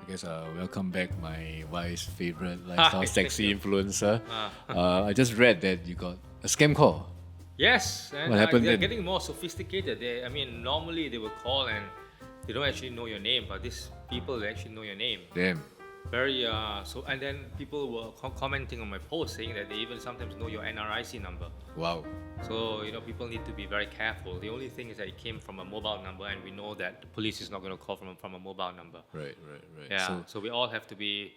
guess welcome back, my wife's favorite lifestyle sexy influencer. I just read that you got a scam call. Yes, and What happened they're then? getting more sophisticated. Normally they will call and they don't actually know your name, but these people they actually know your name. Damn. And then people were commenting on my post saying that they even sometimes know your NRIC number. Wow. So people need to be very careful. The only thing is that it came from a mobile number, and we know that the police is not going to call from a mobile number. Right. Yeah. So we all have to be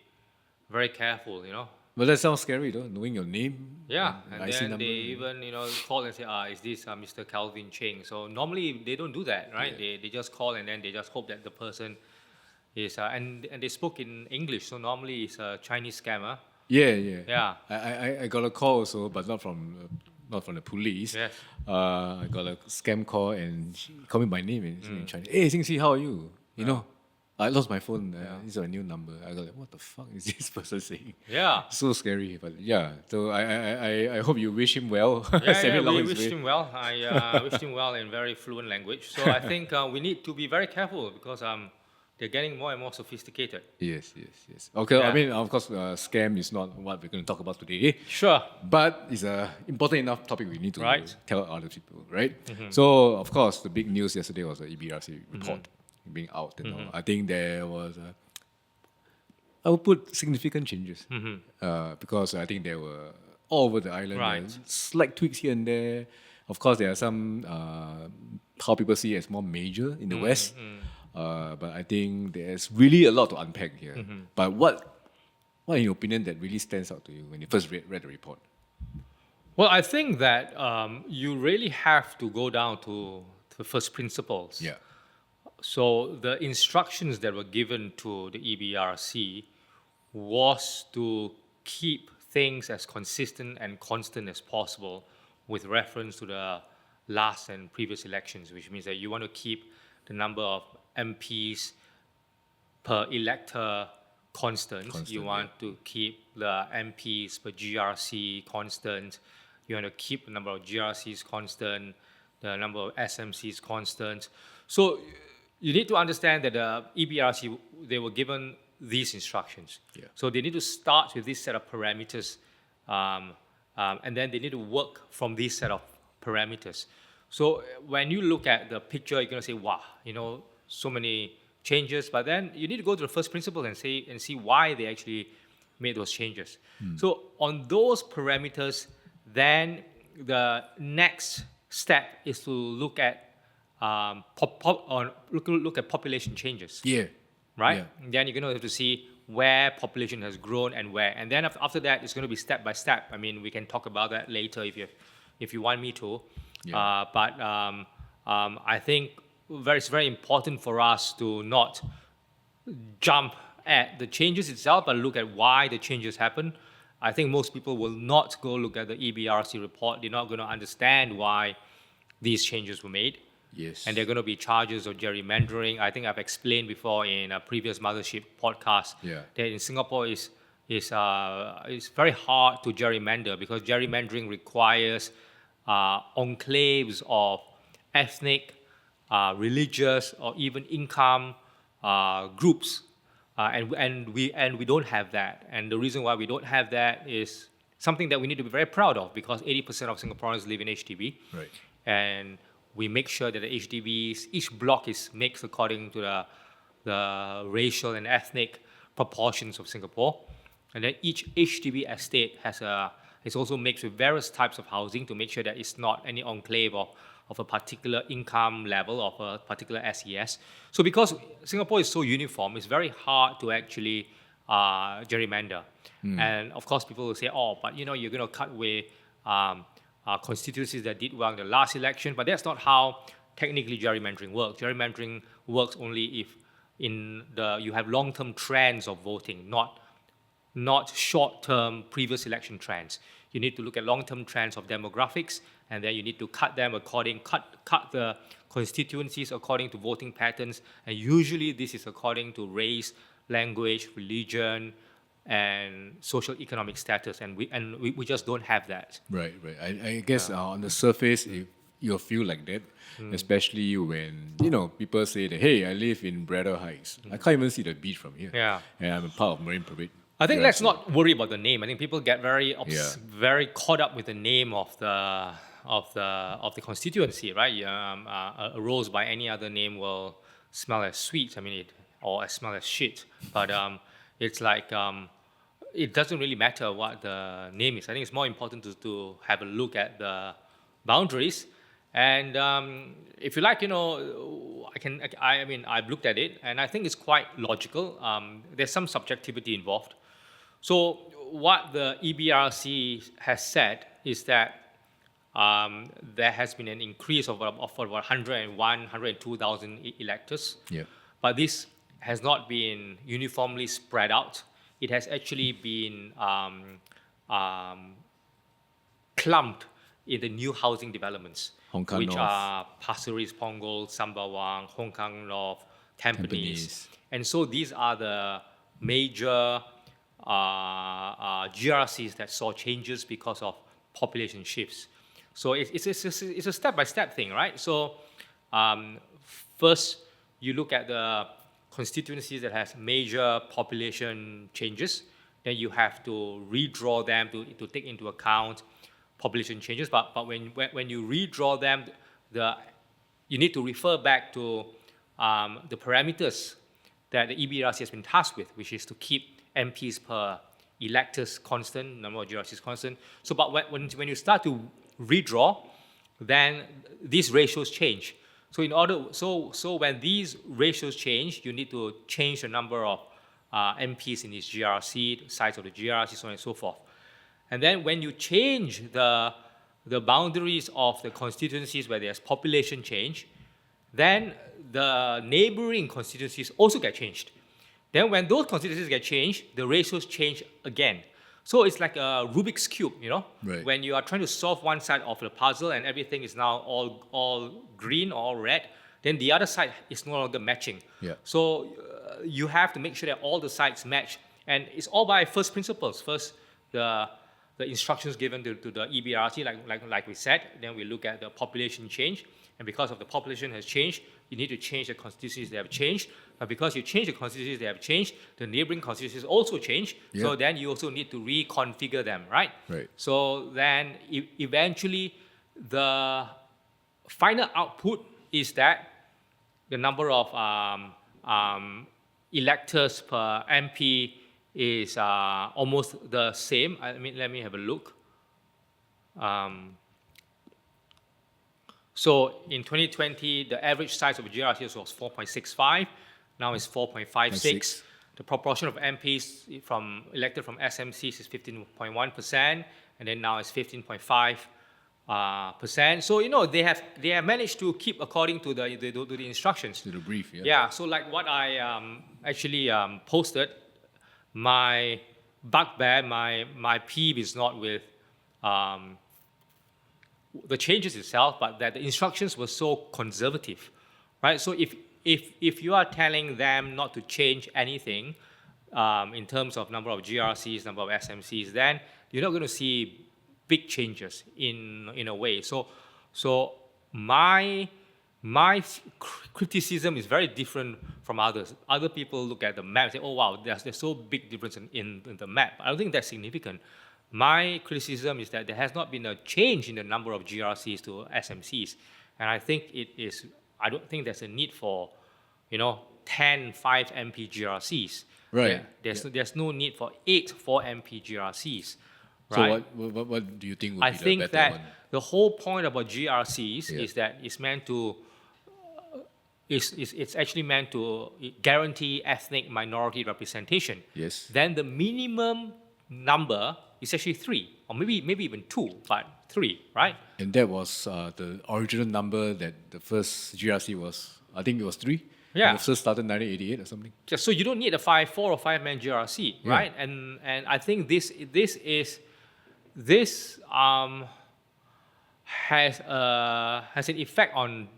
very careful. But that sounds scary, though, knowing your name. Yeah, and IC then number. they even call and say, is this Mr. Calvin Cheng? So normally they don't do that, right? Yeah. They just call and then they just hope that the person is and they spoke in English, so normally it's a Chinese scammer. Yeah. Yeah. I got a call also, but not from the police. Yes. I got a scam call and she called me by name in Chinese. Hey, Xingxi, how are you? You know, I lost my phone. This is a new number. I got like, what the fuck is this person saying? Yeah. So scary, but yeah. So I hope you wish him well. We wished him well. I wished him well in very fluent language. So I think we need to be very careful because they're getting more and more sophisticated. Yes. Okay, Yeah. I mean, of course, scam is not what we're going to talk about today. Sure. But it's an important enough topic we need to Right. tell other people, right? So, of course, the big news yesterday was the EBRC report being out. I think there was, I would put significant changes because I think there were all over the island, Right. slight tweaks here and there. Of course, there are some how people see it as more major in the West. But I think there's really a lot to unpack here. But what in your opinion, that really stands out to you when you first read the report? Well, I think that you really have to go down to the first principles. Yeah. So the instructions that were given to the EBRC was to keep things as consistent and constant as possible with reference to the last and previous elections, which means that you want to keep the number of MPs per elector constant. You want to keep the MPs per GRC constant. You want to keep the number of GRCs constant, the number of SMCs constant. So you need to understand that the EBRC, they were given these instructions. Yeah. So they need to start with this set of parameters, and then they need to work from this set of parameters. So when you look at the picture, you're going to say, wow, so many changes, but then you need to go to the first principle and see why they actually made those changes. So on those parameters, then the next step is to look at look at population changes. Yeah. Right? Yeah. And then you're going to have to see where population has grown and where. And then after that, it's going to be step by step. I mean, we can talk about that later if you want me to. Yeah. But I think it's very important for us to not jump at the changes itself, but look at why the changes happen. I think most people will not go look at the EBRC report. They're not going to understand why these changes were made. Yes. And there are going to be charges of gerrymandering. I think I've explained before in a previous Mothership podcast that in Singapore it's very hard to gerrymander because gerrymandering requires enclaves of ethnic, religious, or even income groups, and we don't have that. And the reason why we don't have that is something that we need to be very proud of because 80% of Singaporeans live in HDB, Right. and we make sure that the HDBs, each block is mixed according to the racial and ethnic proportions of Singapore, and then each HDB estate is also mixed with various types of housing to make sure that it's not any enclave of a particular income level of a particular SES. So because Singapore is so uniform, it's very hard to actually gerrymander. And of course, people will say, but you're going to cut away constituencies that did well in the last election, but that's not how technically gerrymandering works. Gerrymandering works only if you have long-term trends of voting, not short-term previous election trends. You need to look at long-term trends of demographics, and then you need to cut the constituencies according to voting patterns, and usually this is according to race, language, religion, and social economic status, and we just don't have that. Right. I guess on the surface, if you'll feel like that, especially when, people say that, hey, I live in Bradder Heights. I can't even see the beach from here. Yeah. And I'm a part of Marine Parade. I think GRC. let's not worry about the name. I think people get very very caught up with the name of the constituency, right? A rose by any other name will smell as sweet. I mean, or smell as shit. But it's like it doesn't really matter what the name is. I think it's more important to have a look at the boundaries. And if you like, I've looked at it, and I think it's quite logical. There's some subjectivity involved. So what the EBRC has said is that there has been an increase of about 102,000 electors. Yeah. But this has not been uniformly spread out. It has actually been clumped in the new housing developments, which North. are Pasir Ris, Punggol, Sembawang, Hong Kong North, Tampines. And so these are the major GRCs that saw changes because of population shifts. So it's a step-by-step thing, right? So first, you look at the constituencies that has major population changes, then you have to redraw them to take into account population changes. But when you redraw them, you need to refer back to the parameters that the EBRC has been tasked with, which is to keep MPs per electors constant, number of GRCs constant. So, but when you start to redraw, then these ratios change. So so when these ratios change, you need to change the number of MPs in each GRC, the size of the GRC, so on and so forth. And then when you change the boundaries of the constituencies where there's population change, then the neighboring constituencies also get changed. Then when those constituencies get changed, the ratios change again. So it's like a Rubik's Cube, Right. When you are trying to solve one side of the puzzle and everything is now all green or all red, then the other side is no longer matching. Yeah. So you have to make sure that all the sides match. And it's all by first principles. First, the instructions given to the EBRC, like we said, then we look at the population change. And because of the population has changed, you need to change the constituencies that have changed. But because you change the constituencies that have changed, the neighboring constituencies also change. Yeah. So then you also need to reconfigure them, right? Right. So then eventually the final output is that the number of electors per MP is almost the same. Let me have a look. So in 2020, the average size of GRCs was 4.65. Now it's 4.56. The proportion of MPs elected from SMCs is 15.1%, and then now it's 15.5%. So they have managed to keep according to the instructions. To the brief, yeah. Yeah. So like what I actually posted, my bugbear, my peeve is not with the changes itself, but that the instructions were so conservative, right? So if you are telling them not to change anything in terms of number of GRCs, number of SMCs, then you're not going to see big changes in a way. So my criticism is very different from others. Other people look at the map and say, oh wow, there's so big difference in the map. I don't think that's significant. My criticism is that there has not been a change in the number of GRCs to SMCs. And I don't think there's a need for, 10 5-MP GRCs. Right. There's no need for 8 4-MP GRCs. Right? So what do you think would be I the think better that one? the whole point about GRCs is that it's meant to, it's actually meant to guarantee ethnic minority representation. Yes. Then the minimum number is actually 3, or maybe even 2, but 3, right? And that was the original number that the first GRC was, I think it was 3. Yeah. And it first started in 1988 or something. So you don't need a 4 or 5-man GRC, right? And I think this has an effect on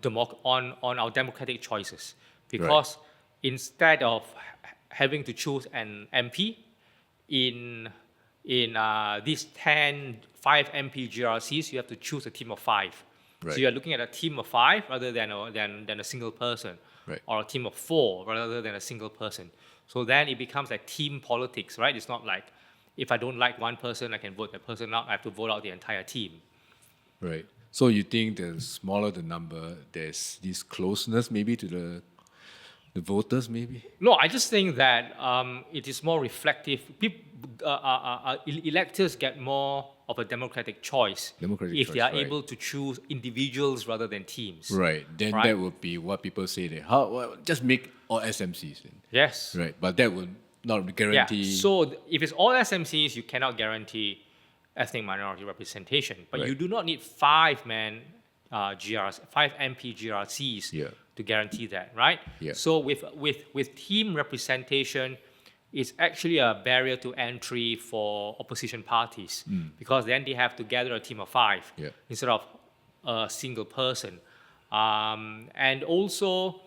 our democratic choices, because instead of having to choose an MP in these 10 5-MP GRCs, you have to choose a team of 5, So you're looking at a team of 5 rather than a single person, Right. or a team of 4 rather than a single person. So then it becomes like team politics, right? It's not like if I don't like one person, I can vote that person out. I have to vote out the entire team. Right. So you think the smaller the number, there's this closeness maybe to the voters, maybe? No, I just think that it is more reflective. Electors get more of a democratic choice if they are able to choose individuals rather than teams. Right. Then that would be what people say that just make all SMCs. Then. Yes. Right. But that would not guarantee. Yeah. So if it's all SMCs, you cannot guarantee ethnic minority representation. But you do not need 5 MP GRCs to guarantee that, right? Yeah. So with team representation, it's actually a barrier to entry for opposition parties because then they have to gather a team of 5 instead of a single person. And also,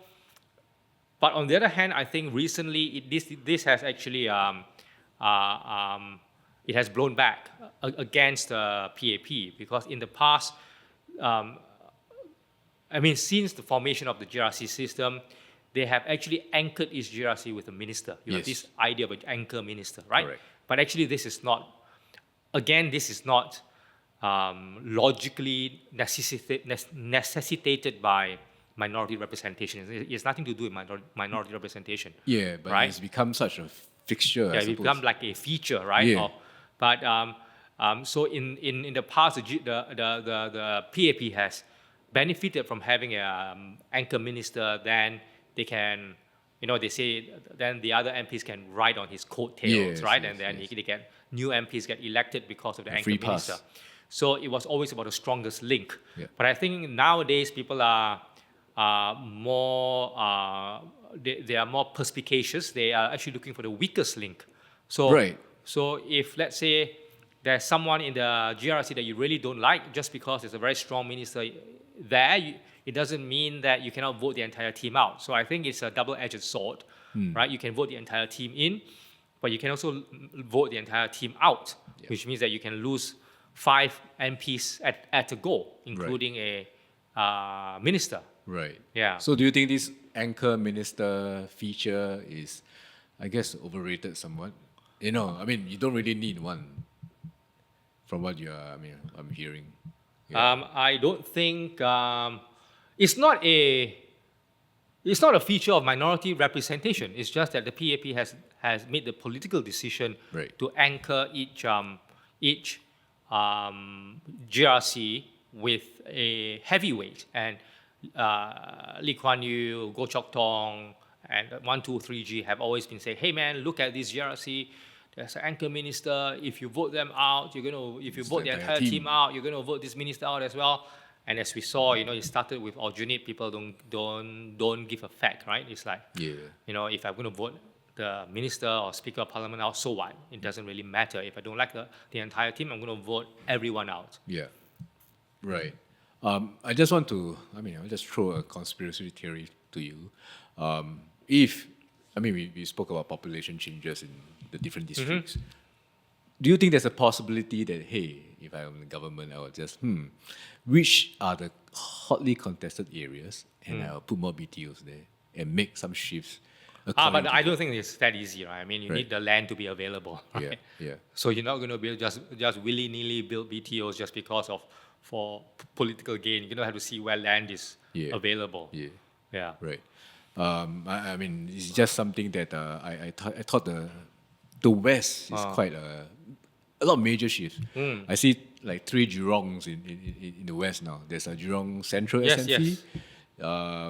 but on the other hand, I think recently this has actually it has blown back against PAP because in the past, since the formation of the GRC system, they have actually anchored each GRC with a minister. You have this idea of an anchor minister, right? Correct. But actually, this is not logically necessitated by minority representation. It has nothing to do with minority representation. Yeah, but it's become such a fixture. Yeah, it's become like a feature, right? Yeah. So in the past, the PAP has benefited from having an anchor minister. Then they can, they say then the other MPs can ride on his coattails, right? And then they get new MPs get elected because of the anchor minister. So it was always about the strongest link. Yeah. But I think nowadays people are more they are more perspicacious. They are actually looking for the weakest link. So so if let's say there's someone in the GRC that you really don't like, just because there's a very strong minister there, it doesn't mean that you cannot vote the entire team out. So I think it's a double-edged sword, right? You can vote the entire team in, but you can also vote the entire team out, which means that you can lose 5 MPs at a go, including a minister. Right. Yeah. So do you think this anchor minister feature is, I guess, overrated somewhat? You don't really need one from what I'm hearing. Yeah. I don't think it's not a feature of minority representation. It's just that the PAP has made the political decision to anchor each GRC with a heavyweight. And Lee Kuan Yew, Goh Chok Tong, and 123G have always been saying, "Hey man, look at this GRC. There's an anchor minister. If you vote them out, if you vote the entire team out, you're gonna vote this minister out as well." And as we saw, it started with alternate people don't give a fuck, right? It's like, if I'm gonna vote the minister or speaker of parliament out, so what? It doesn't really matter. If I don't like the entire team, I'm gonna vote everyone out. Yeah, right. I just want to, I'll just throw a conspiracy theory to you. We spoke about population changes in the different districts. Do you think there's a possibility that, hey, if I'm in the government, I will just, which are the hotly contested areas, and I'll put more BTOs there and make some shifts. But I don't think it's that easy, right? You need the land to be available, right? Yeah. So you're not going to build just willy-nilly build BTOs just because for political gain. You're going to have to see where land is available. Yeah. Right. It's just something that I thought the West is quite a lot of major shifts. I see like 3 Jurong's in the West now. There's a Jurong Central SMC,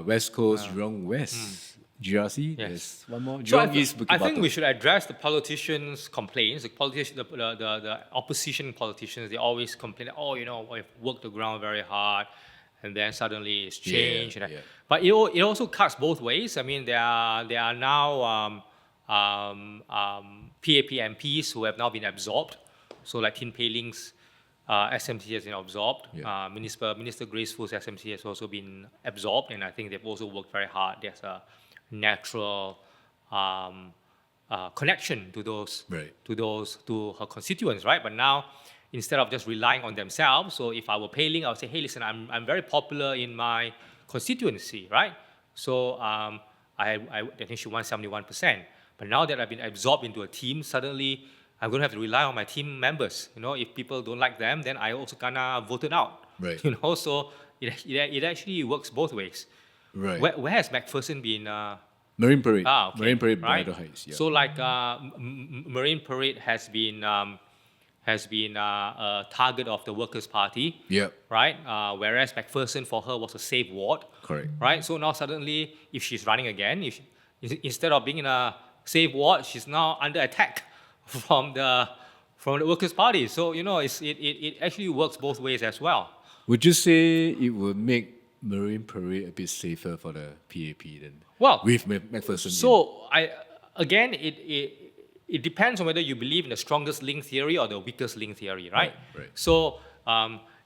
West Coast Jurong West GRC. There's one more. Jurong East Bukit I think Batok. we should address the politicians' complaints. The opposition politicians, they always complain, I've worked the ground very hard, and then suddenly it's changed. But it also cuts both ways. There are now PAP MPs who have now been absorbed. So like Tin Pei Ling's SMC has been absorbed. Minister Graceful's SMC has also been absorbed, and I think they've also worked very hard. There's a natural connection to her constituents, right? But now instead of just relying on themselves. So if I were Pei Ling, I would say, hey, listen, I'm very popular in my constituency, right? So I think she won 71%. But now that I've been absorbed into a team, suddenly I'm going to have to rely on my team members. If people don't like them, then I also kinda voted out. Right. So it actually works both ways. Right. Where has McPherson been? Marine Parade. Okay, Marine Parade, right? Bridal Heights. Yeah. So like Marine Parade has been a target of the Workers' Party, Yeah. right? Whereas McPherson for her was a safe ward, Correct. right? So now suddenly, if she's running again, instead of being in a safe ward, she's now under attack from the Workers' Party. So it actually works both ways as well. Would you say it would make Marine Parade a bit safer for the PAP then? Well, with McPherson. So it depends on whether you believe in the strongest link theory or the weakest link theory, right? Right. So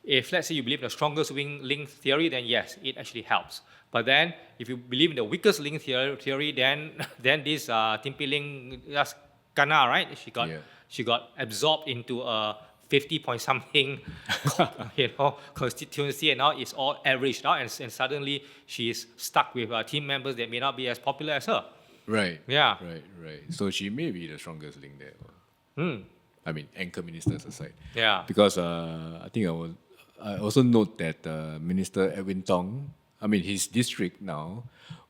if let's say you believe in the strongest link theory, then yes, it actually helps. But then if you believe in the weakest link theory, then this Tin Pei Ling just kena, right? She got absorbed into a 50-point-something constituency, and now it's all averaged out, and suddenly she's stuck with team members that may not be as popular as her. Right. Yeah. Right. So she may be the strongest link there. I mean, anchor ministers aside. Yeah. Because I think I also note that Minister Edwin Tong, his district now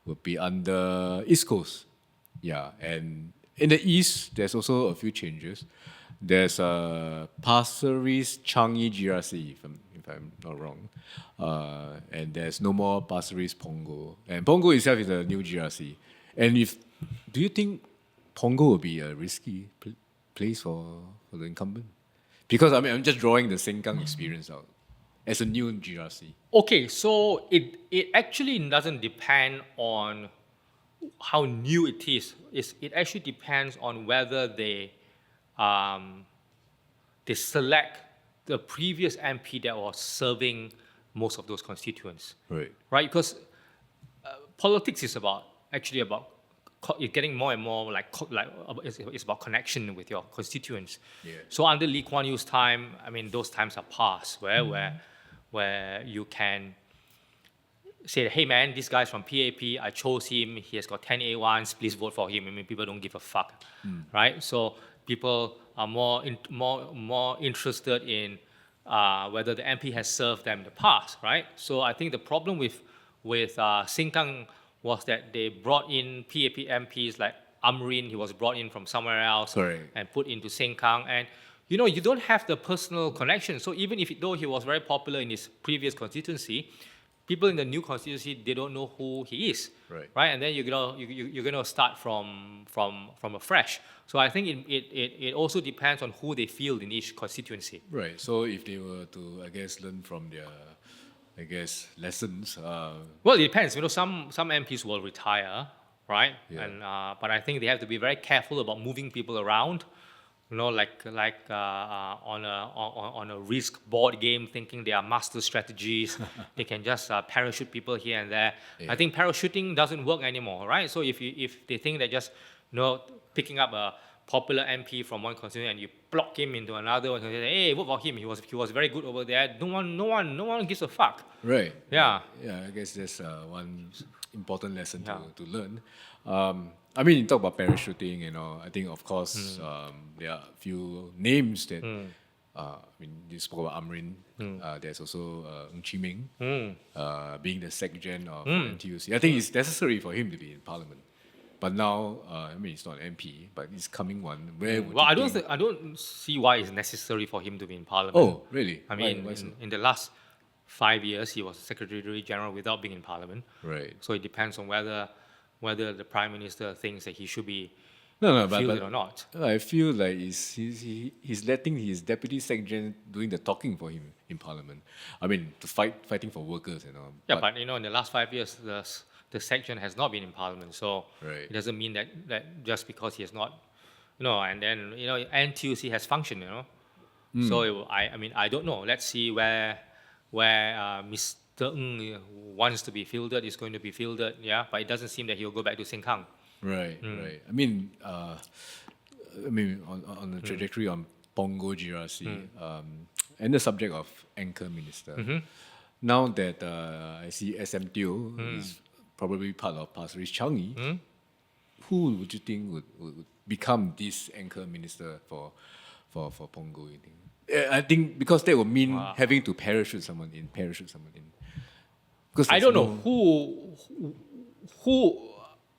will be under East Coast. Yeah. And in the East, there's also a few changes. There's Pasir Ris Changi GRC, if I'm not wrong. And there's no more Pasir Ris Punggol. And Punggol itself is a new GRC. And do you think Punggol will be a risky place for the incumbent? Because I'm just drawing the Sengkang experience out as a new GRC. Okay, so it actually doesn't depend on how new it is. It actually depends on whether they select the previous MP that was serving most of those constituents. Right. Right, because politics is about you're getting more and more it's about connection with your constituents. Yeah. So under Lee Kuan Yew's time, those times are past where you can say, hey man, this guy's from PAP, I chose him, he has got 10 A1s, please vote for him. People don't give a fuck, right? So people are more interested in whether the MP has served them in the past, right? So I think the problem with Sengkang was that they brought in PAP MPs like Amrin, he was brought in from somewhere else. Correct. And put into Sengkang. And you don't have the personal connection. So even though he was very popular in his previous constituency, people in the new constituency, they don't know who he is. Right? And then you're gonna start from afresh. So I think it also depends on who they field in each constituency. Right. So if they were to, learn from their, lessons. Well, it depends. Some MPs will retire, right? Yeah. And but I think they have to be very careful about moving people around. On a risk board game, thinking they are master strategies. They can just parachute people here and there. Yeah. I think parachuting doesn't work anymore, right? So if they think that just picking up a popular MP from one constituency and you block him into another one, and say, hey, vote for him. He was very good over there. No one gives a fuck. Right. Yeah. Yeah. I guess that's one important lesson to learn. You talk about parachuting, I think of course there are a few names that you spoke about Amrin. There's also Ng Chee Meng being the SecGen of NTUC. I think it's necessary for him to be in Parliament. But now, he's not an MP, but he's coming one. I don't see why it's necessary for him to be in Parliament. Oh, really? Why so? In the last 5 years, he was Secretary General without being in Parliament. Right. So it depends on whether the Prime Minister thinks that he should be fielded or not. I feel like he's letting his deputy SecGen doing the talking for him in Parliament. Fighting for workers and all. Yeah, but in the last 5 years, the SecGen has not been in Parliament, so right. It doesn't mean that just because he has not, and then NTUC has functioned, So I don't know. Let's see where Mr. Ng wants to be fielded, is going to be fielded, yeah. But it doesn't seem that he'll go back to Sengkang. Right. On the trajectory on Punggol GRC, and the subject of anchor minister. Now that I see SMTO is probably part of Pasir Ris Changi, who would you think would become this anchor minister for Punggol? You think? I think because that would mean having to parachute someone in. Because I don't know who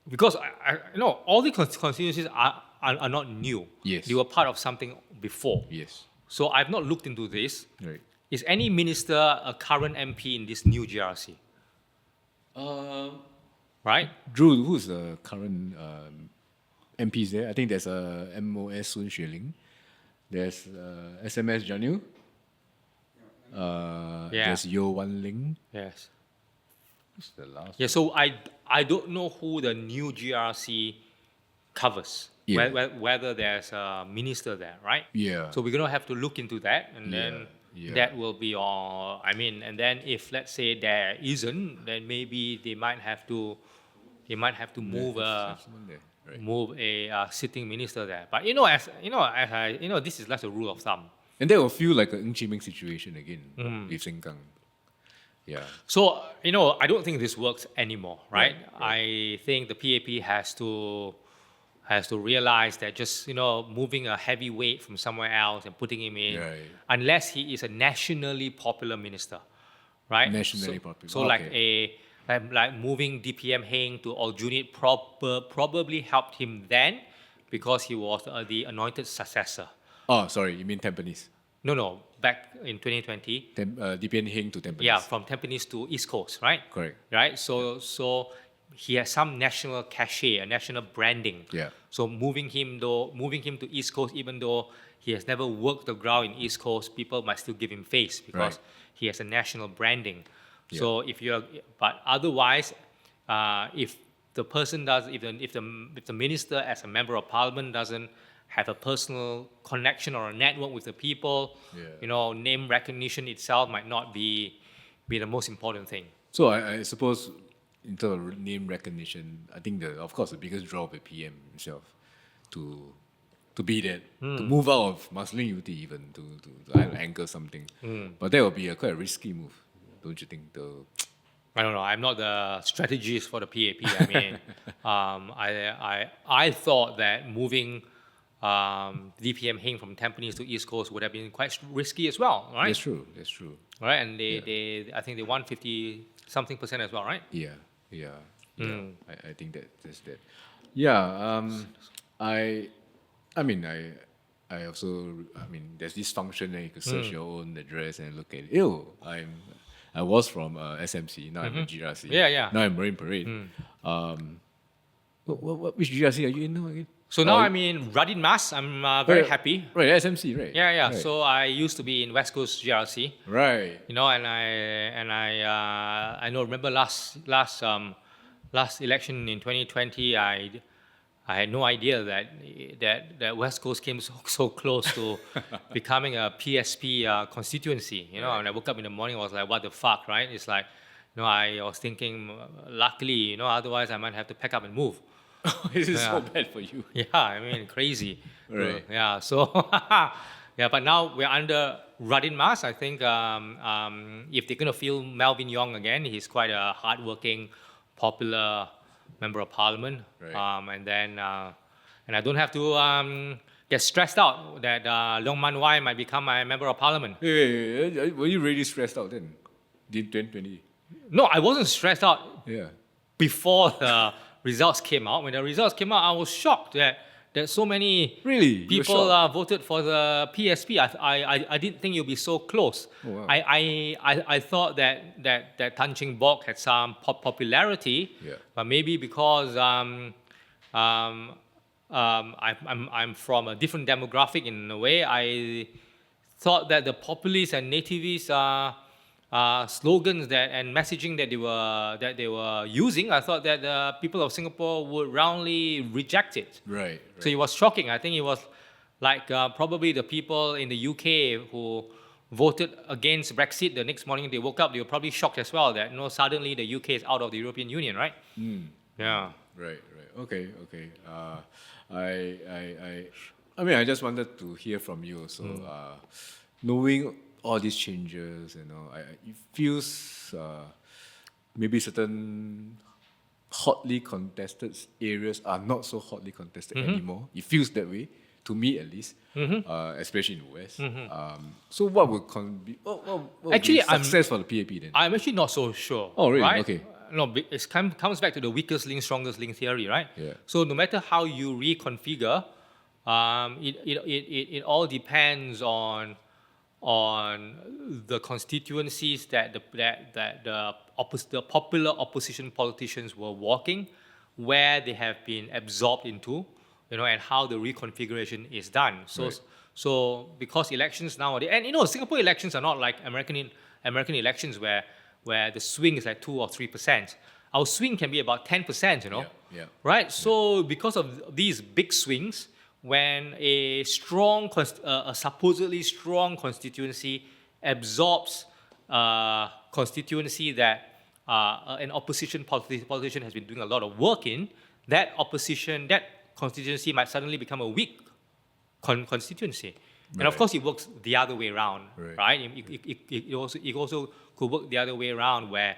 because I all the constituencies are not new. Yes. They were part of something before. Yes. So I've not looked into this. Right. Is any minister a current MP in this new GRC? Right? Drew, who's the current MPs there? I think there's a MOS Sun Xueling. There's SMS Janu. There's Yo Wan Ling. Yes. Who's the last? Yeah, so I don't know who the new GRC covers. Yeah. Whether there's a minister there, right? Yeah. So we're gonna have to look into that, and then that will be all. I mean, and then if let's say there isn't, then maybe they might have to move move a sitting minister there. But this is like a rule of thumb. And that will feel like an Ng Chee Meng situation again with Sengkang. Yeah. So, I don't think this works anymore, right? I think the PAP has to realize that just, moving a heavy weight from somewhere else and putting him in, unless he is a nationally popular minister, right? Nationally popular. So like moving DPM Heng to Aljunied probably helped him then because he was the anointed successor. Oh, sorry, you mean Tampines? No, back in 2020. DPN Heng to Tampines. Yeah, from Tampines to East Coast, right? Correct. Right, so he has some national cachet, a national branding. Yeah. So moving him to East Coast, even though he has never worked the ground in East Coast, people might still give him face because he has a national branding. Yeah. So but otherwise, if the person if the minister as a member of parliament doesn't have a personal connection or a network with the people, name recognition itself might not be the most important thing. So I suppose in terms of name recognition, I think of course the biggest draw of the PM himself to be that, to move out of Marsiling UT even to anchor something. But that would be quite a risky move, don't you think? I don't know. I'm not the strategist for the PAP. I mean, I thought that moving DPM Heng from Tampines to East Coast would have been quite risky as well, right? That's true. Right, and I think they won 50-something% as well, right? Yeah. I think that's that. Yeah. I also, there's this function that you can search your own address and look at it. I was from SMC, now I'm a GRC. Yeah. Now I'm Marine Parade. Which GRC are you in now again? So now I'm in Radin Mas. I'm very happy. Right, SMC, right? Yeah. Right. So I used to be in West Coast GRC. Right. And I remember last election in 2020, I had no idea that West Coast came so close to becoming a PSP constituency. When I woke up in the morning, I was like, what the fuck, right? It's like, I was thinking, luckily, otherwise I might have to pack up and move. This is so bad for you. Yeah, crazy. Right. Yeah, so, but now we're under Radin Mas. I think if they're going to feel Melvin Yong again, he's quite a hardworking, popular member of parliament. Right. And I don't have to get stressed out that Leong Man Wai might become my member of parliament. Hey, were you really stressed out then? Did 2020? No, I wasn't stressed out Yeah. before the results came out. When the results came out, I was shocked that so many people voted for the PSP. I didn't think it would be so close. Oh, wow. I thought that Tan Cheng Bock had some popularity, but maybe because I'm from a different demographic in a way. I thought that the populists and nativists slogans and messaging that they were using, I thought that the people of Singapore would roundly reject it. Right. So it was shocking. I think it was like probably the people in the UK who voted against Brexit. The next morning they woke up, they were probably shocked as well that suddenly the UK is out of the European Union, right? Yeah. Right. Okay. I mean, I just wanted to hear from you also. Knowing all these changes, it feels maybe certain hotly contested areas are not so hotly contested anymore. It feels that way, to me at least, especially in the West. So what would Actually, be success for the PAP then? I'm actually not so sure. Oh, really? Right? Okay. No, it comes back to the weakest link, strongest link theory, right? Yeah. So no matter how you reconfigure, it all depends on the constituencies that the popular opposition politicians were walking, where they have been absorbed into, and how the reconfiguration is done. So because elections nowadays, and Singapore elections are not like American elections where the swing is like 2 or 3%. Our swing can be about 10%, right? So because of these big swings, when a supposedly strong constituency absorbs constituency that an opposition politician has been doing a lot of work in, that constituency might suddenly become a weak constituency. Right. And of course, it works the other way around, right? It also could work the other way around, where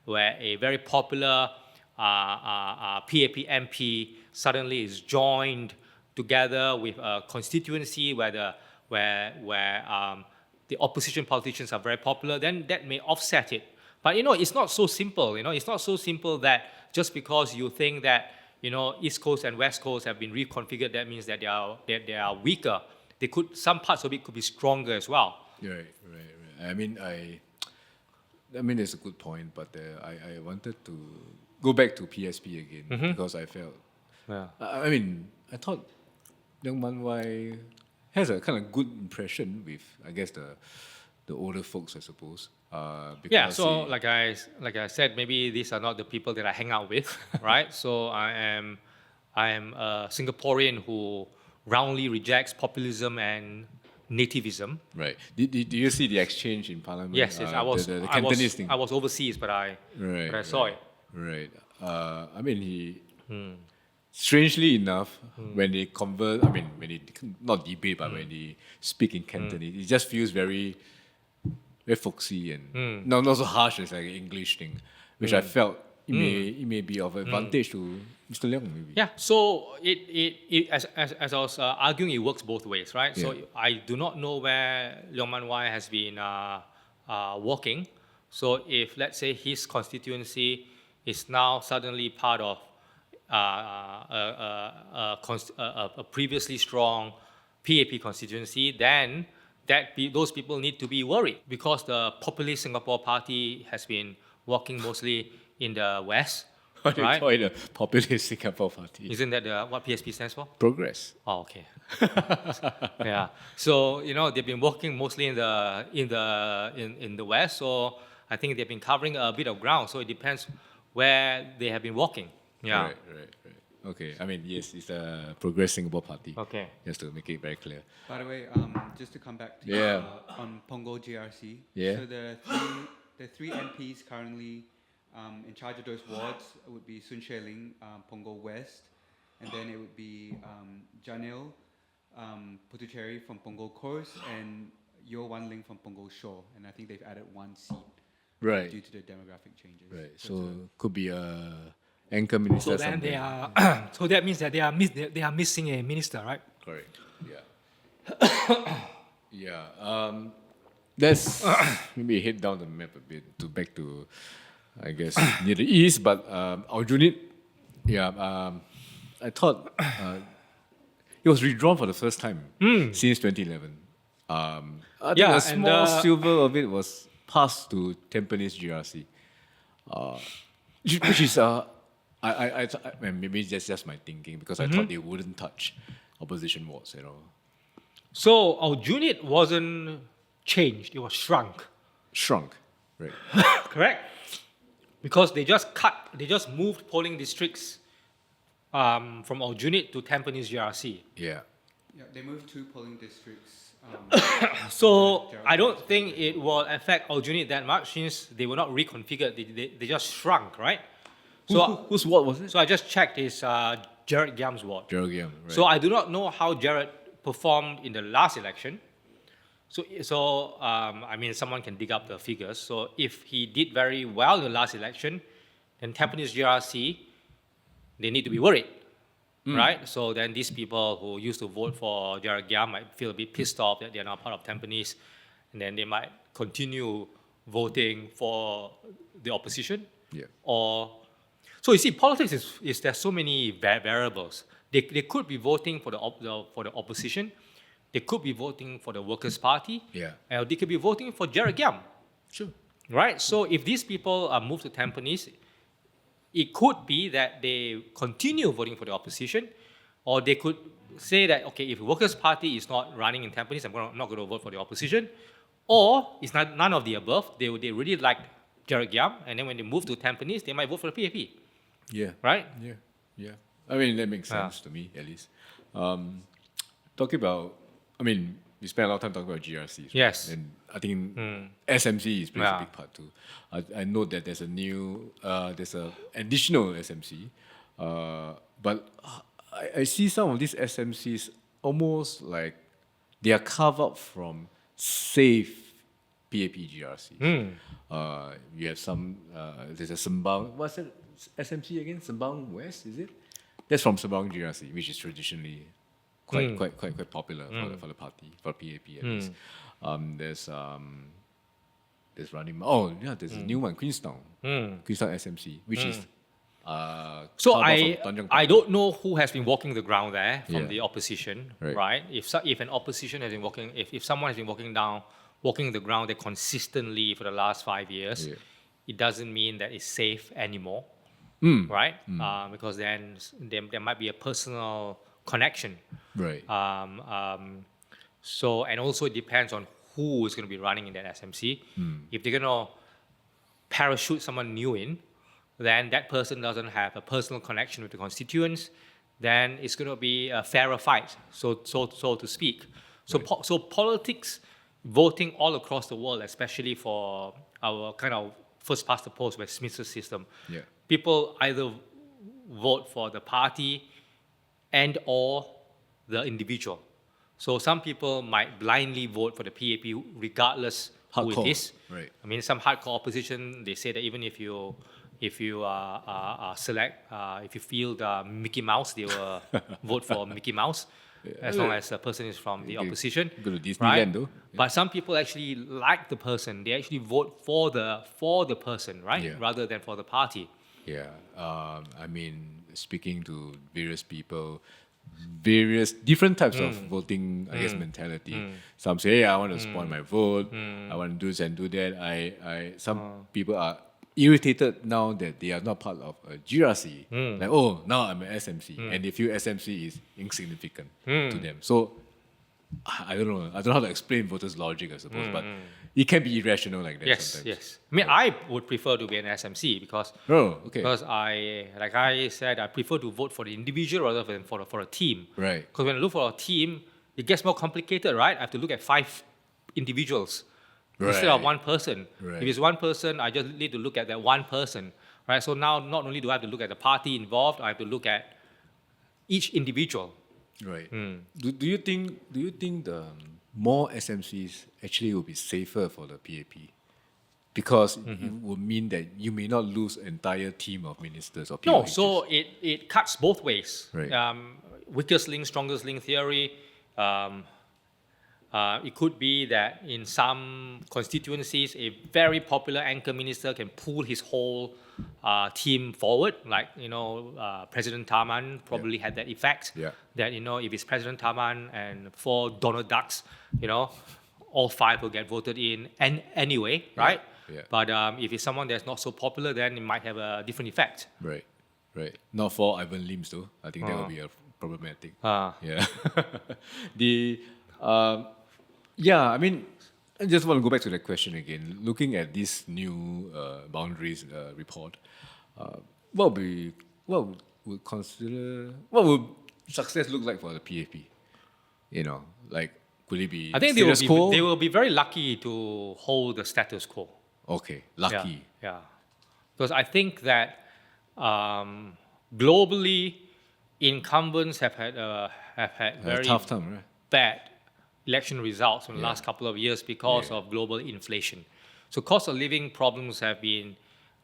a very popular PAP MP suddenly is joined together with a constituency where the opposition politicians are very popular. Then that may offset it. But it's not so simple. It's not so simple that just because you think that East Coast and West Coast have been reconfigured, that means that they are weaker. Some parts of it could be stronger as well. Right. I mean, it's a good point, but I wanted to go back to PSP again because I felt. Yeah. I thought Leong Man Wai has a kind of good impression with, I guess, the older folks, I suppose. So like I said, maybe these are not the people that I hang out with, right? So I am a Singaporean who roundly rejects populism and nativism. Right. Did you see the exchange in Parliament? Yes. I was. The Cantonese thing. I was overseas, but I saw it. Right. Strangely enough, when they converse, when they not debate, but when they speak in Cantonese, it just feels very folksy and not so harsh as like an English thing, which I felt it may be of advantage to Mr. Leong maybe. Yeah. So it as I was arguing, it works both ways, right? Yeah. So I do not know where Leong Man Wai has been working. So if let's say his constituency is now suddenly part of a previously strong PAP constituency, then those people need to be worried because the Populist Singapore Party has been working mostly in the West. What do you call it? A Populist Singapore Party? Isn't that what PSP stands for? Progress. Oh, okay. Yeah. So they've been working mostly in the West. So I think they've been covering a bit of ground. So it depends where they have been working. Yeah. Right. Okay. Yes, it's a Progress Singapore Party. Okay. Just to make it very clear. By the way, just to come back to on Punggol GRC. Yeah. So the three MPs currently in charge of those wards would be Sun She Ling, Punggol West, and then it would be Janil Putucherry from Punggol Coast and Yo Wan Ling from Punggol Shore. And I think they've added one seat due to the demographic changes. Right. So could be a anchor minister. So then they are. So that means that they are missing a minister, right? Correct. Yeah. Let's maybe head down the map a bit back to, I guess, near the east. But Aljunied, I thought it was redrawn for the first time since 2011. I think a small silver of it was passed to Tampines GRC, which is maybe that's just my thinking because I thought they wouldn't touch opposition wards at all. So Aljunied wasn't changed; it was shrunk. Shrunk, right? Correct. Because they just moved polling districts from Aljunied to Tampines GRC. Yeah, they moved 2 polling districts. So I don't think it will affect Aljunied that much since they were not reconfigured. They just shrunk, right? Whose ward was it? So I just checked his Gerard Giam's ward. Gerald Giam, right. So I do not know how Gerard performed in the last election, I mean, someone can dig up the figures. So if he did very well in the last election, then Tampines GRC, they need to be worried, right? So then these people who used to vote for Jaragia might feel a bit pissed off that they're not part of Tampines, and then they might continue voting for the opposition. Yeah. So you see, politics is there's so many variables. They could be voting for the opposition. They could be voting for the Workers' Party. Yeah. They could be voting for Jaragiam. Sure. Right? So if these people are moved to Tampines, it could be that they continue voting for the opposition, or they could say that, okay, if the Workers' Party is not running in Tampines, I'm not going to vote for the opposition, or it's none of the above. They really like Jaragiam, and then when they move to Tampines, they might vote for the PAP. Yeah. Right? Yeah. I mean, that makes sense to me, at least. Talking about, I mean, we spent a lot of time talking about GRCs. Right? Yes. And I think SMC plays a big part too. I know that there's there's an additional SMC, but I see some of these SMCs almost like they are carved out from safe PAP GRCs. You have some, there's a Sembawang, what's that SMC again? Sembawang West, is it? That's from Sembawang GRC, which is traditionally quite popular for the party, for PAP at least. There's running. There's a new one, Queenstown SMC, which is. So carved out from Tanjong I Pagar. don't know who has been walking the ground there from the opposition, Right. right? If an opposition has been walking, if someone has been walking the ground there consistently for the last 5 years, it doesn't mean that it's safe anymore, right? Because then there might be a personal connection. Right. So, and also it depends on who is going to be running in that SMC. If they're going to parachute someone new in, then that person doesn't have a personal connection with the constituents, then it's going to be a fairer fight, so to speak. So, so politics, voting all across the world, especially for our kind of first past the post Westminster system, people either vote for the party and or the individual. So some people might blindly vote for the PAP regardless who it is. Right. I mean, some hardcore opposition, they say that even if you select, if you feel the Mickey Mouse, they will vote for Mickey Mouse, as long as the person is from the opposition. Go to Disneyland, right? though. But some people actually like the person. They actually vote for the person, right, rather than for the party. Yeah. I mean, speaking to various people, various different types of voting, I guess, mentality. Some say, hey, I want to spoil my vote. I want to do this and do that. Some people are irritated now that they are not part of a GRC. Like, oh, now I'm an SMC. And they feel SMC is insignificant to them. So, I don't know. I don't know how to explain voters' logic, I suppose. But it can be irrational like that sometimes. Yes. I mean, I would prefer to be an SMC because because like I said, I prefer to vote for the individual rather than for a team. Right. Because when I look for a team, it gets more complicated, right? I have to look at 5 individuals instead of one person. Right. If it's one person, I just need to look at that one person, right? So now not only do I have to look at the party involved, I have to look at each individual. Right. Do you think the more SMCs actually will be safer for the PAP? Because it would mean that you may not lose an entire team of ministers or POHs. No, so it cuts both ways. Right. Weakest link, strongest link theory. It could be that in some constituencies, a very popular anchor minister can pull his whole team forward. Like, President Taman probably had that effect. Yeah. That, if it's President Taman and 4 Donald Ducks, all 5 will get voted in anyway, right? Yeah. But if it's someone that's not so popular, then it might have a different effect. Right. Not for Ivan Lims though. I think that would be problematic. Yeah. I mean, I just want to go back to that question again. Looking at this new boundaries report, what would success look like for the PAP? Like, could it be I think status quo? they will be very lucky to hold the status quo. Okay, lucky. Yeah. Because I think that globally, incumbents have had very tough time, right? bad election results in the last couple of years because of global inflation. So cost of living problems have been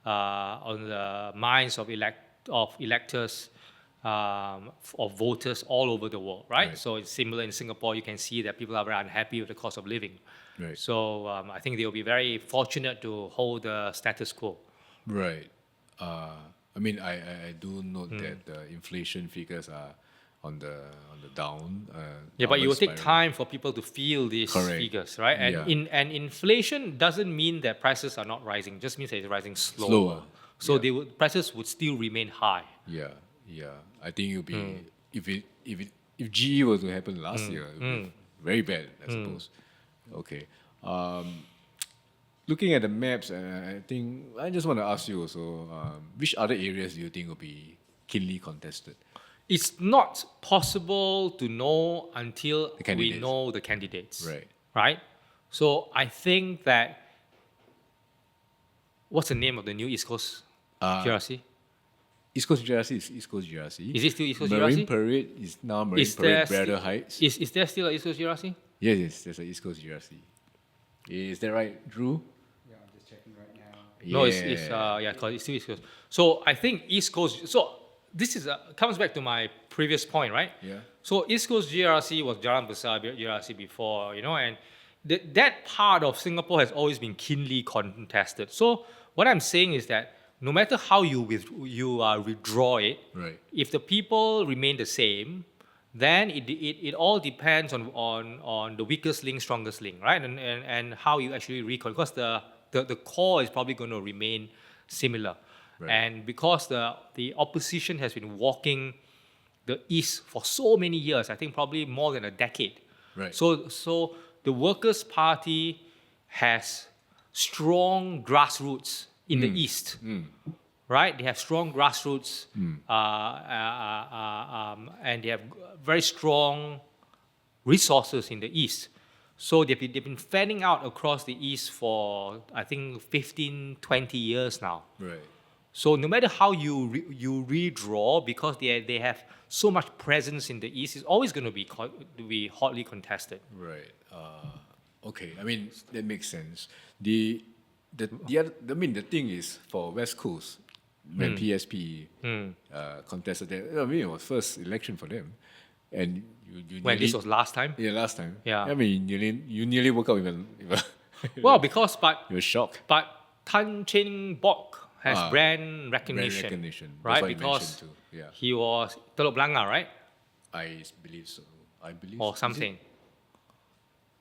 on the minds of electors, of voters all over the world, right? So it's similar in Singapore. You can see that people are very unhappy with the cost of living. Right. So I think they will be very fortunate to hold the status quo. Right. I mean, I do note that the inflation figures are on the down. But it will downward take spiral. time for people to feel these figures, right? And and inflation doesn't mean that prices are not rising; just means that it's rising slower. So prices would still remain high. Yeah. I think it'll be if GE were to happen last year, it would be very bad, I suppose. Okay. Looking at the maps, I think I just want to ask you also, which other areas do you think will be keenly contested? It's not possible to know until we candidates. know the candidates. Right. Right? So I think that, what's the name of the new East Coast GRC? East Coast GRC is East Coast GRC. Is it still East Coast Marine GRC? Parade is now Marine Is there Parade Bradder Heights. Is there still an East Coast GRC? Yes, there's an East Coast GRC. Is that right, Drew? Yeah, I'm just checking right now. No, it's still East Coast. So I think East Coast. So this is comes back to my previous point, right? Yeah. So East Coast GRC was Jalan Besar GRC before, and that part of Singapore has always been keenly contested. So what I'm saying is that no matter how you withdraw it, Right. if the people remain the same, then it all depends on the weakest link, strongest link, right? And how you actually recall, because the core is probably going to remain similar. Right. And because the opposition has been walking the East for so many years, I think probably more than a decade. Right. So the Workers' Party has strong grassroots in the East. Right? They have strong grassroots, and they have very strong resources in the East. So they've been fanning out across the East for, I think, 15, 20 years now. Right. So no matter how you redraw, because they have so much presence in the East, it's always going to be hotly contested. Right. Okay. I mean, that makes sense. The thing is, for West Coast, when PSP contested that, I mean, it was first election for them, and you When nearly, this was last time? yeah, last time. Yeah. I mean, you nearly woke up with a Well, because you were shocked. But Tan Cheng Bock has brand recognition. Brand recognition. That's Right? what you Because mentioned too. Yeah. he was Telok Blangah, right? I believe so. Or something.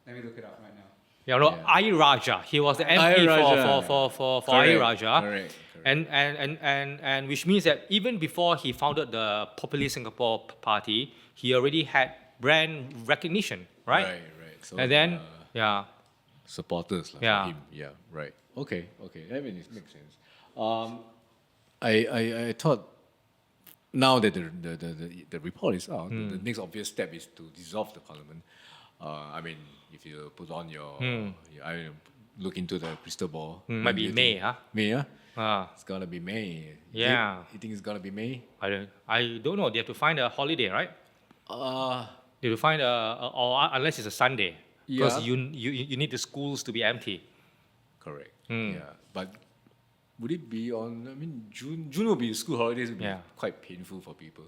Let me look it up right now. Yeah, no, Yeah. Ayer Rajah. He was the MP Ayer Rajah. for Ayer Rajah. Correct. And which means that even before he founded the Populist Singapore Party, he already had brand recognition, right? Right. So, And then, supporters for Yeah. him. Yeah, right. Okay. That makes sense. I thought now that the report is out, the next obvious step is to dissolve the parliament. I mean, if you put on look into the crystal ball. Might be May, huh? May, yeah? Ah, It's gonna be May. Yeah. You think it's gonna be May? I don't know. They have to find a holiday, right? They have to find or unless it's a Sunday, because Yeah. you need the schools to be empty. Correct. Yeah. But would it be on? I mean, June will be school holidays. Would be Yeah. quite painful for people.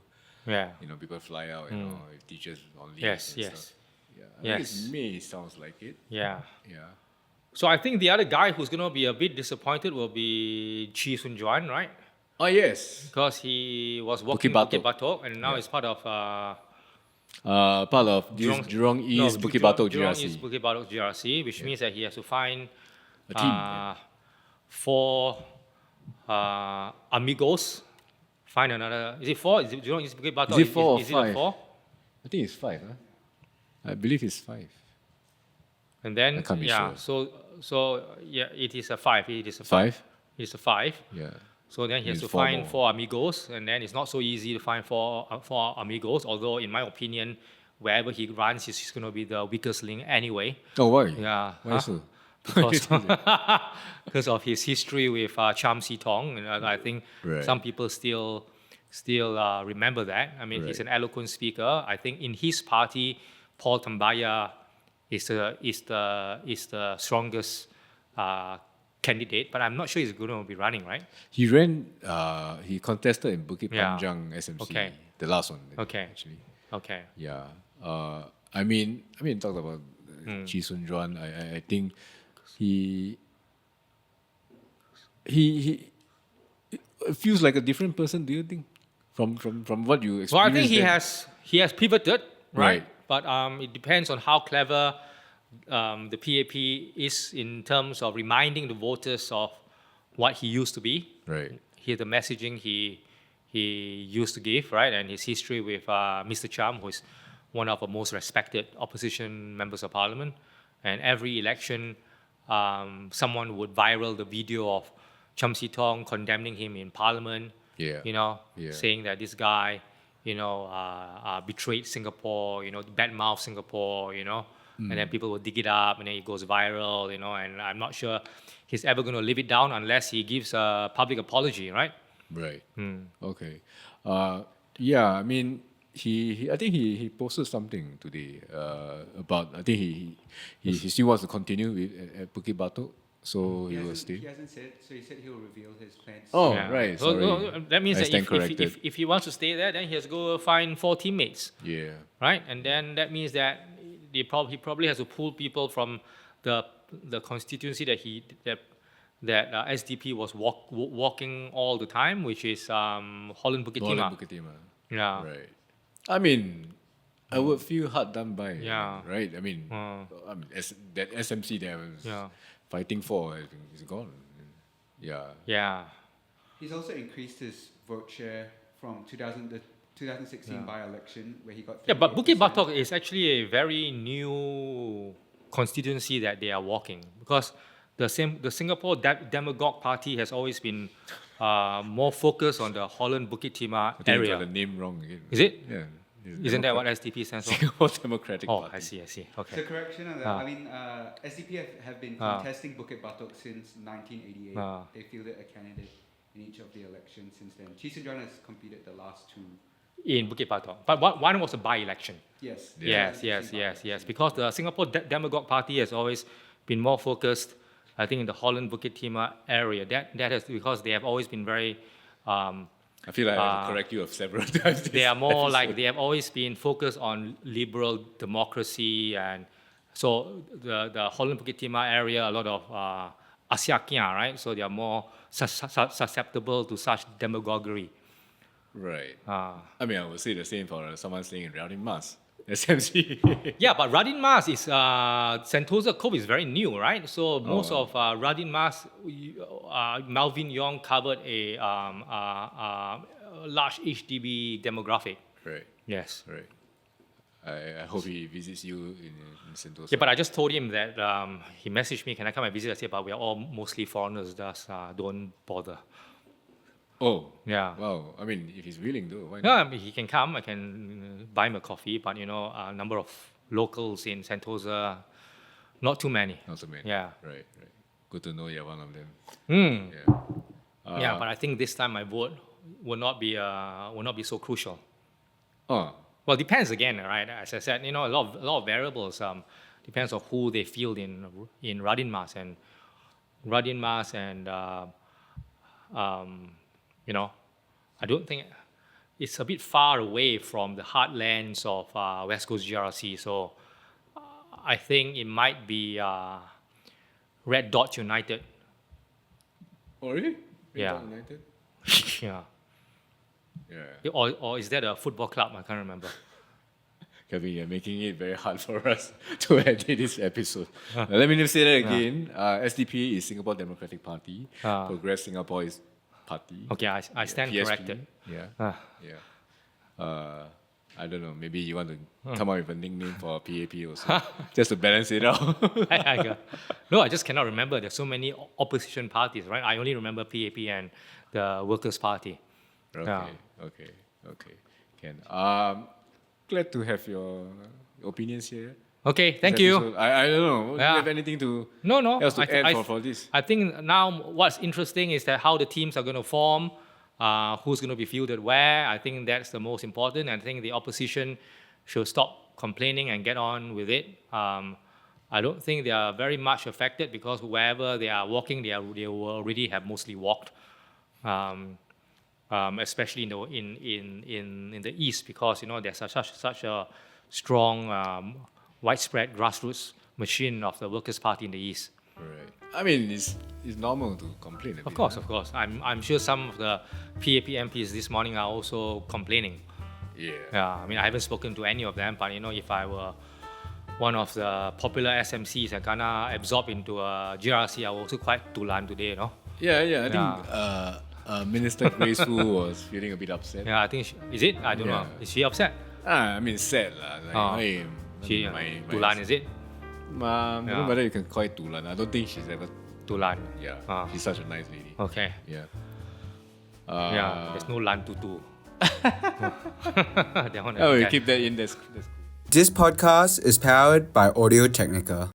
Yeah. People fly out. If teachers on leave. Yes, and yes. Stuff. Yeah. I think it's Yes. May. Sounds like it. Yeah. Yeah. So I think the other guy who's going to be a bit disappointed will be Chee Juan, right? Oh yes. Because he was working Bukit Bukit Batok, and now he's part of Part of this Jurong East Bukit Batok Jurong GRC. East Bukit Batok GRC, which means that he has to find A team. 4 amigos. Find another. Is it 4? Is it Jurong East Bukit Batok? Is it 4 or is it 5? a 4? I think it's 5. Huh? I believe it's 5. And then I can't be sure. So yeah, it is a 5. It is a 5? It's a 5. Yeah. So then he has Needs to 4 find more. 4 amigos, and then it's not so easy to find four amigos. Although, in my opinion, wherever he runs, he's going to be the weakest link anyway. Oh, why? Yeah, Why so? because of his history with Cham Si Tong, and I think Right. some people still remember that. I mean, he's Right. an eloquent speaker. I think in his party, Paul Tambaya is the strongest candidate, but I'm not sure he's going to be running, right? He ran. He contested in Bukit Yeah. Panjang SMC. Okay. The last one. Okay. Actually. Okay. Yeah. I mean, talk about Chee Juan. I think he it feels like a different person. Do you think? From what you experienced? Well, I think then? he has pivoted, right? Right. But it depends on how clever the PAP is in terms of reminding the voters of what he used to be. Right. Here, the messaging he used to give, right, and his history with Mr. Cham, who is one of the most respected opposition members of parliament. And every election, someone would viral the video of Cham Si Tong condemning him in parliament. Yeah. Yeah. Saying that this guy, betrayed Singapore, badmouth Singapore, and then people will dig it up, and then it goes viral, and I'm not sure he's ever going to live it down unless he gives a public apology, right? Right. Okay. Yeah. I mean, I think he posted something today about. I think he still wants to continue at Bukit Batok, so he will stay. He hasn't said, so he said he will reveal his plans. Oh, Yeah. right. So, Sorry. that means I that stand corrected. if he wants to stay there, then he has to go find 4 teammates, Yeah. right? And then that means that he probably has to pull people from the constituency that SDP was walking all the time, which is Holland Bukit Timah. Bukit Timah. Yeah. Right. I mean, I would feel hard done by. Yeah. Right. I mean, that SMC that I was fighting for, I think, is gone. Yeah. Yeah. He's also increased his vote share from 2016 by-election, where he got 38%. Yeah, but Bukit Batok is actually a very new constituency that they are walking, because the Singapore Demagogue Party has always been more focused on the Holland Bukit Timah I think you area. got the name wrong again. Is it? Yeah. Isn't that what SDP stands for? Singapore Democratic Oh, Party? I see. So Okay. correction on that. I mean, SDP have been contesting Bukit Batok since 1988. They fielded a candidate in each of the elections since then. Chee Juan has competed the last 2. In Bukit Batok. But one was a by-election. Yes. Yes. Because the Singapore Demagogue Party has always been more focused, I think, in the Holland Bukit Timah area. That is because they have always been very. I feel like I have to correct you several times. They are more like, they have always been focused on liberal democracy, and so the Holland Bukit Timah area, a lot of Asiakia, right? So they are more susceptible to such demagoguery. Right. I mean, I would say the same for someone staying in Radin Mas, SMC. Yeah, but Radin Mas is Sentosa Cove is very new, right? So most of Radin Mas, Malvin Yong covered a large HDB demographic. Right. Yes. Right. I hope he visits you in Sentosa. Yeah, but I just told him that he messaged me, can I come and visit? I said, but we are all mostly foreigners, thus don't bother. Oh. Yeah. Wow. I mean, if he's willing, though, why not? Yeah, I mean, he can come. I can buy him a coffee, but a number of locals in Sentosa, not too many. Not so many. Yeah. Right. Good to know you're one of them. Yeah. Yeah, but I think this time my vote will not be so crucial. Oh. Well, depends again, right? As I said, a lot of variables. Depends on who they field in Radin Mas, and I don't think it's a bit far away from the heartlands of West Coast GRC. So I think it might be Red Dot United. Oh, really? Yeah. United? Yeah. Yeah. Or is that a football club? I can't remember. Calvin, you're making it very hard for us to edit this episode. Let me just say that again. SDP is Singapore Democratic Party. Progress Singapore is Party. Okay, I stand PSP. corrected. Yeah. Yeah. I don't know. Maybe you want to come up with a nickname for PAP also, just to balance it out. No, I just cannot remember. There's so many opposition parties, right? I only remember PAP and the Workers' Party. Okay. Can. Glad to have your opinions here. Okay, thank This you. episode. I don't know. Do you have anything to else to add for this? I think now what's interesting is that how the teams are going to form, who's going to be fielded where. I think that's the most important. I think the opposition should stop complaining and get on with it. I don't think they are very much affected because wherever they are walking, they will already have mostly walked. Especially in the east, because there's such a strong, widespread grassroots machine of the Workers' Party in the east. Right. I mean, it's normal to complain. Of course. I'm sure some of the PAP MPs this morning are also complaining. Yeah. I mean, I haven't spoken to any of them, but if I were one of the popular SMCs and kinda absorbed into a GRC, I was also quite dulan today, Yeah. I think Minister Grace Fu was feeling a bit upset. Yeah, I think is it? I don't know. Is she upset? I mean, sad lah. She dulan, is it? I don't know whether you can call it dulan. I don't think she's ever. Dulan. Yeah. She's such a nice lady. Okay. Yeah. There's no lan tutu. We keep that in. That's cool. This podcast is powered by Audio Technica.